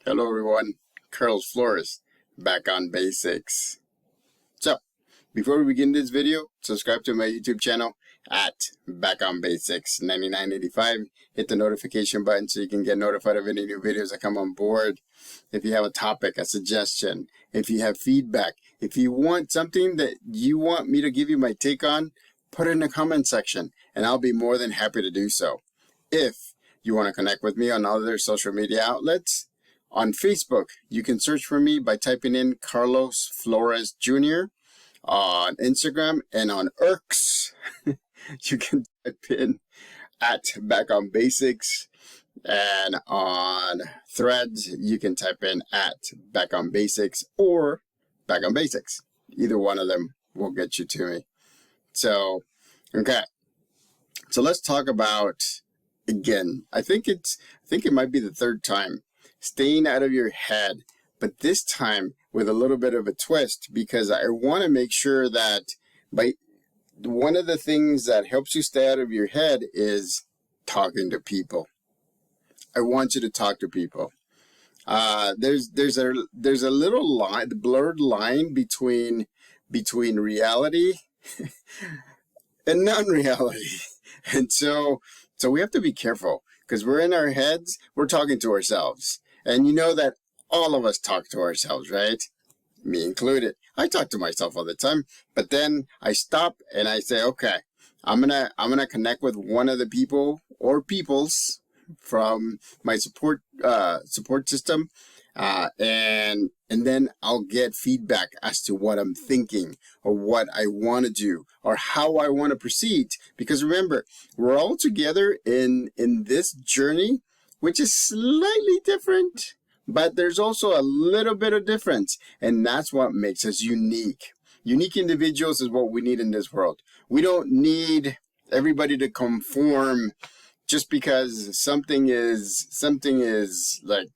Hello everyone, Carlos Flores, back on basics. So, before we begin this video, subscribe to my YouTube channel at Back on Basics 9985. Hit the notification button so you can get notified of any new videos that come on board. If you have a topic, a suggestion, if you have feedback, if you want something that you want me to give you my take on, put it in the comment section and I'll be more than happy to do so. If you want to connect with me on other social media outlets, on Facebook, you can search for me by typing in Carlos Flores Jr. On Instagram and on X, you can type in at Back on Basics. And on Threads, you can type in at Back on Basics or Back on Basics. Either one of them will get you to me. So, okay. So let's talk about, again, I think it might be the third time, staying out of your head, but this time with a little bit of a twist, because I want to make sure that one of the things that helps you stay out of your head is talking to people. I want you to talk to people. There's a little line, the blurred line between reality and non-reality, and so we have to be careful because we're in our heads. We're talking to ourselves. And you know that all of us talk to ourselves, right? Me included. I talk to myself all the time, but then I stop and I say, okay, I'm gonna connect with one of the people or peoples from my support system, and then I'll get feedback as to what I'm thinking or what I want to do or how I want to proceed. Because remember, we're all together in this journey, which is slightly different, but there's also a little bit of difference, and that's what makes us unique. Unique individuals is what we need in this world. We don't need everybody to conform just because something is like,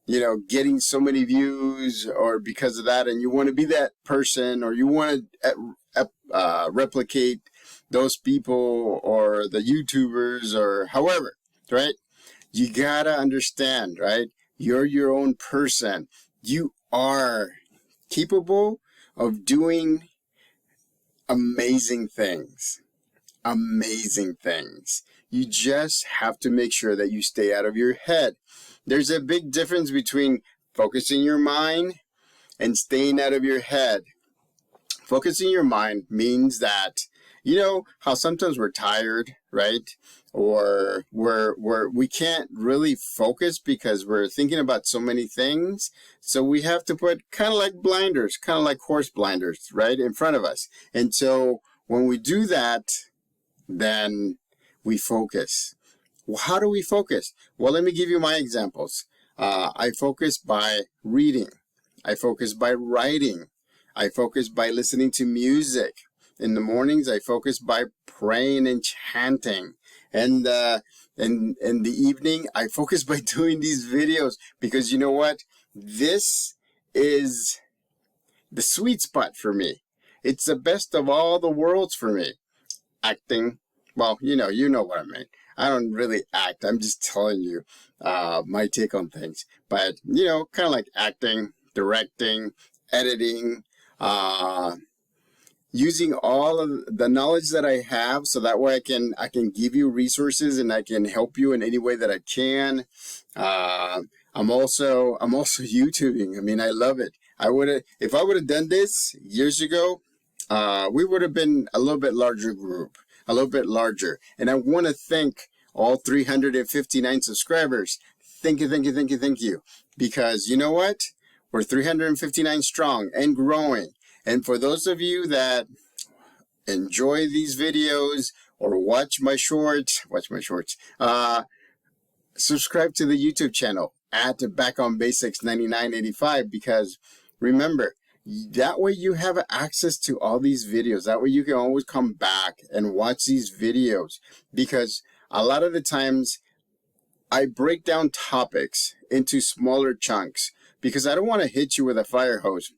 you know, getting so many views, or because of that, and you want to be that person, or you want to replicate those people or the YouTubers or however, right? You gotta understand, right? You're your own person. You are capable of doing amazing things. Amazing things. You just have to make sure that you stay out of your head. There's a big difference between focusing your mind and staying out of your head. Focusing your mind means that, you know how sometimes we're tired, right? Or we can't really focus because we're thinking about so many things. So we have to put kind of like blinders, kind of like horse blinders, right, in front of us. And so when we do that, then we focus. Well, how do we focus? Well, let me give you my examples. I focus by reading. I focus by writing. I focus by listening to music. In the mornings, I focus by praying and chanting. And in the evening, I focus by doing these videos, because you know what? This is the sweet spot for me. It's the best of all the worlds for me. Acting, well, you know what I mean. I don't really act. I'm just telling you my take on things. But, you know, kind of like acting, directing, editing, using all of the knowledge that I have, so that way I can give you resources and I can help you in any way that I can. I'm also YouTubing. I mean, I love it. If I would have done this years ago, we would have been a little bit larger group, a little bit larger. And I want to thank all 359 subscribers. Thank you. Because you know what? We're 359 strong and growing. And for those of you that enjoy these videos or watch my shorts, subscribe to the YouTube channel at Back on Basics 9985, because remember, that way you have access to all these videos. That way you can always come back and watch these videos, because a lot of the times I break down topics into smaller chunks, because I don't want to hit you with a fire hose.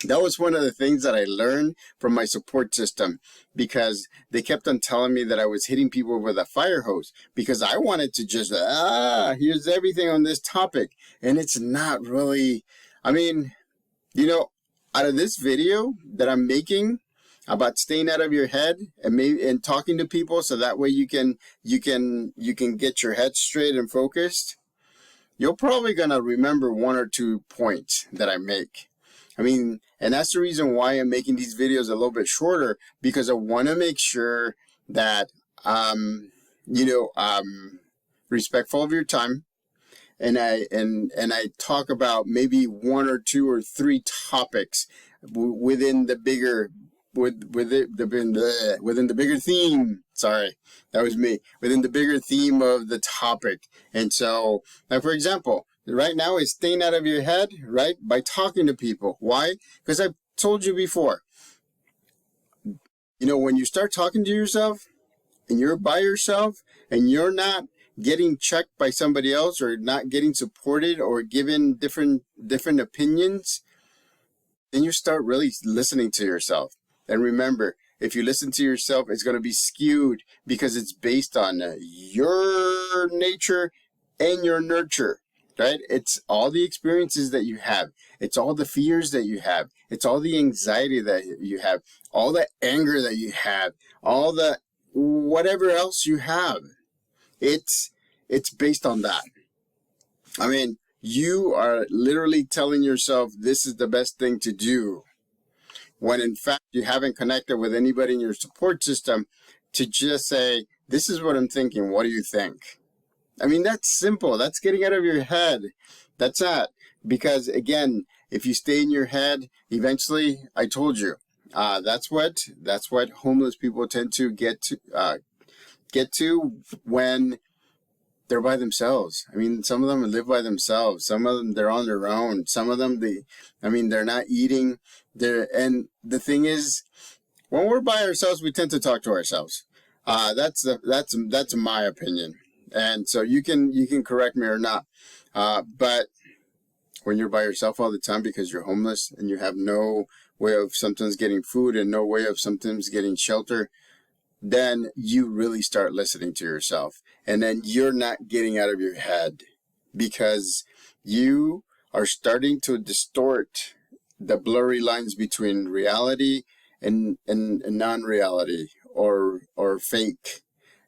That was one of the things that I learned from my support system, because they kept on telling me that I was hitting people with a fire hose because I wanted to just, here's everything on this topic. And it's not really, I mean, you know, out of this video that I'm making about staying out of your head and talking to people so that way you can get your head straight and focused, you're probably going to remember one or two points that I make. I mean, and that's the reason why I'm making these videos a little bit shorter, because I want to make sure that, respectful of your time. And I talk about maybe one or two or three topics within the bigger, within the bigger theme. Sorry, that was me. Within the bigger theme of the topic. And so, like, for example, right now is staying out of your head, right? By talking to people. Why? Because I've told you before, you know, when you start talking to yourself and you're by yourself and you're not getting checked by somebody else or not getting supported or given different opinions, then you start really listening to yourself. And remember, if you listen to yourself, it's going to be skewed because it's based on your nature and your nurture. Right? It's all the experiences that you have. It's all the fears that you have. It's all the anxiety that you have. All the anger that you have. All the whatever else you have. It's based on that. I mean, you are literally telling yourself this is the best thing to do, when in fact you haven't connected with anybody in your support system to just say, this is what I'm thinking. What do you think? I mean, that's simple. That's getting out of your head. That's that. Because again, if you stay in your head, eventually, I told you, that's what homeless people tend to get to when they're by themselves. I mean, some of them live by themselves. Some of them, they're on their own. Some of them, they're not eating. And the thing is, when we're by ourselves, we tend to talk to ourselves. That's my opinion. And so you can correct me or not. But when you're by yourself all the time because you're homeless and you have no way of sometimes getting food and no way of sometimes getting shelter, then you really start listening to yourself. And then you're not getting out of your head because you are starting to distort the blurry lines between reality and non-reality or fake.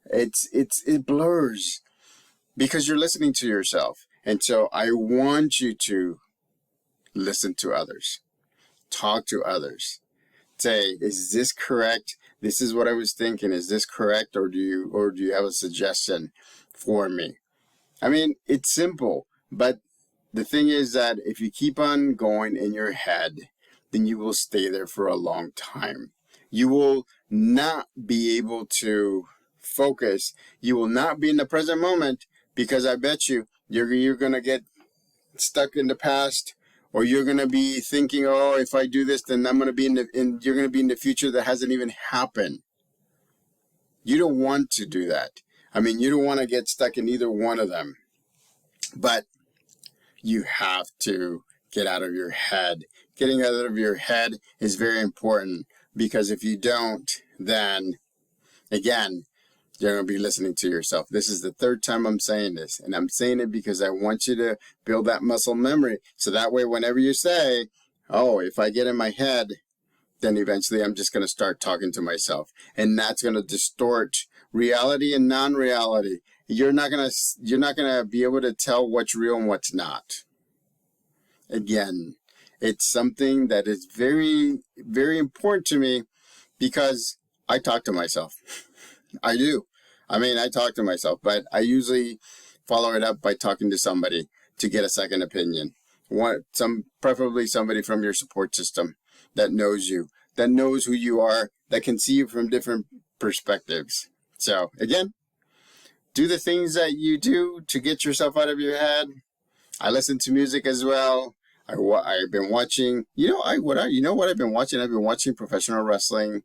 It blurs because you're listening to yourself. And so I want you to listen to others, talk to others, say, is this correct? This is what I was thinking. Is this correct? Or do you have a suggestion for me? I mean, it's simple, but the thing is that if you keep on going in your head, then you will stay there for a long time. You will not be able to focus. You will not be in the present moment because I bet you're going to get stuck in the past, or you're going to be thinking, oh, if I do this, then I'm going to be you're going to be in the future that hasn't even happened. You don't want to do that. I mean, you don't want to get stuck in either one of them, but you have to get out of your head. Getting out of your head is very important, because if you don't, then again, you're going to be listening to yourself. This is the third time I'm saying this, and I'm saying it because I want you to build that muscle memory. So that way, whenever you say, oh, if I get in my head, then eventually I'm just going to start talking to myself. And that's going to distort reality and non-reality. You're not going to be able to tell what's real and what's not. Again, it's something that is very, very important to me because I talk to myself. I do. I mean, I talk to myself, but I usually follow it up by talking to somebody to get a second opinion. Preferably somebody from your support system that knows you, that knows who you are, that can see you from different perspectives. So again, do the things that you do to get yourself out of your head. I listen to music as well. I've been watching, you know what I've been watching? I've been watching professional wrestling,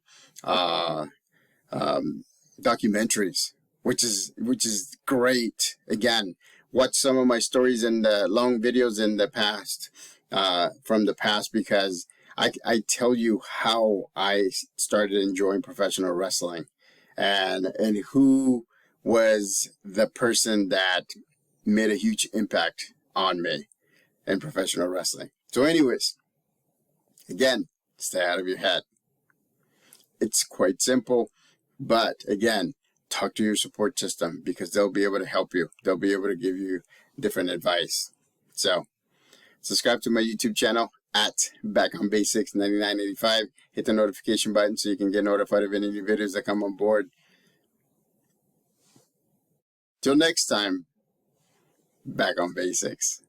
documentaries, which is great. Again, watch some of my stories and long videos in the past, from the past, because I tell you how I started enjoying professional wrestling and who was the person that made a huge impact on me in professional wrestling. So anyways, again, stay out of your head. It's quite simple, but again, talk to your support system because they'll be able to help you. They'll be able to give you different advice. So subscribe to my YouTube channel at Back on Basics 9985. Hit the notification button so you can get notified of any new videos that come on board. Till next time, Back on Basics.